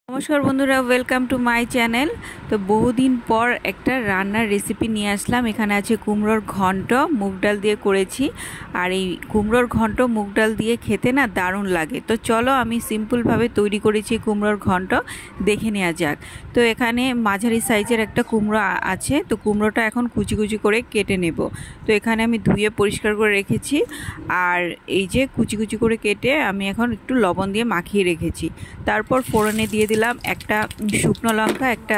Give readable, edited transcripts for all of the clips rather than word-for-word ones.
नमस्कार बंधुरा welcome to my channel. तो बहुदिन पर एक रान्नार रेसिपि निये आसलाम। एखाने आछे कुमड़ोर घंट मुग डाल दिए करेछि और ये कुमड़ोर घंट मुग डाल दिए खेते ना दारुण लागे। तो चलो आमी सिम्पल भावे तैरी करेछि कुमड़ोर घंट, देखे नेওয়া যাক। तो एखाने माझारी साइजेर एक कुमड़ो आछे। तो कुमड़ोटा एखन कुचि कुचि करे केटे नेब। तो एखाने आमी धुए परिष्कार करे रेखेछि और এই যে কুচি কুচি করে কেটে আমি এখন একটু লবণ দিয়ে মাখিয়ে রেখেছি। তারপর ফোড়নে দিয়ে দিলাম একটা শুকনো লঙ্কা, একটা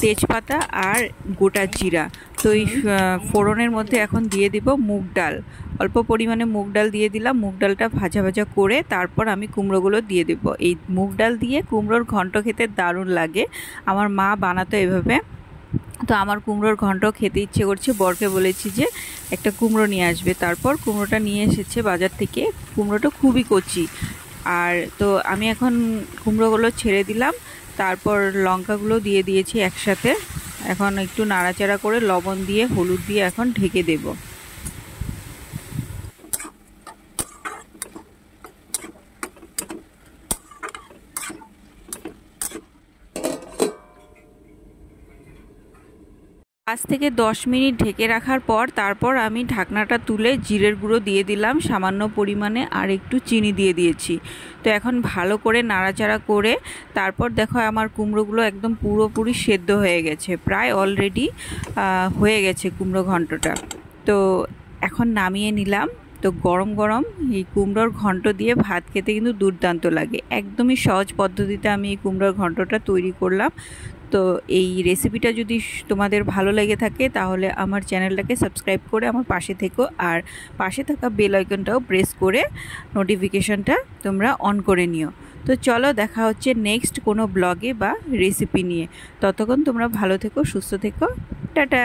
তেজপাতা আর গোটা জিরা। তো এই ফোড়নের মধ্যে এখন দিয়ে দিব মুগ ডাল, অল্প পরিমাণে মুগ ডাল দিয়ে দিলাম। মুগ ডালটা ভাজা ভাজা করে তারপর আমি কুমড়োগুলো দিয়ে দেব। এই মুগ ডাল দিয়ে কুমড়োর ঘন্ট খেতে দারুণ লাগে, আমার মা বানাতো এভাবে। তো আমার কুমড়োর ঘন্ট খেতে ইচ্ছে করছে, বরকে বলেছি যে একটা কুমড়ো নিয়ে আসবে। তারপর কুমড়োটা নিয়ে এসেছে বাজার থেকে। কুমড়োটা খুবই কচি। আর তো আমি এখন কুমড়োগুলো ছেড়ে দিলাম, তারপর লঙ্কাগুলো দিয়ে দিয়েছি একসাথে। এখন একটু নাড়াচাড়া করে লবণ দিয়ে হলুদ দিয়ে এখন ঢেকে দেব। पाँच থেকে 10 মিনিট ঢেকে রাখার পর তারপর আমি ঢাকনাটা তুলে জিরের গুঁড়ো দিয়ে দিলাম সামান্য পরিমাণে, আর একটু চিনি দিয়ে দিয়েছি। তো এখন ভালো করে নাড়াচাড়া করে তারপর দেখো আমার কুমড়োগুলো একদম পুরোপুরি সেদ্ধ হয়ে গেছে, প্রায় অলরেডি হয়ে গেছে কুমড়ো ঘন্টটা। তো এখন নামিয়ে নিলাম। তো গরম গরম এই কুমড়োর ঘন্ট দিয়ে ভাত খেতে কিন্তু দুর্দান্ত লাগে। একদমই সহজ পদ্ধতিতে আমি এই কুমড়োর ঘন্টটা তৈরি করলাম। তো এই রেসিপিটা যদি তোমাদের ভালো লেগে থাকে তাহলে আমার চ্যানেলটাকে সাবস্ক্রাইব করে আমার পাশে থেকো, আর পাশে থাকা বেল আইকনটাও প্রেস করে নোটিফিকেশনটা তোমরা অন করে নিও। তো চলো দেখা হচ্ছে নেক্সট কোনো ব্লগে বা রেসিপি নিয়ে। ততক্ষণ তোমরা ভালো থেকো, সুস্থ থেকো, টাটা।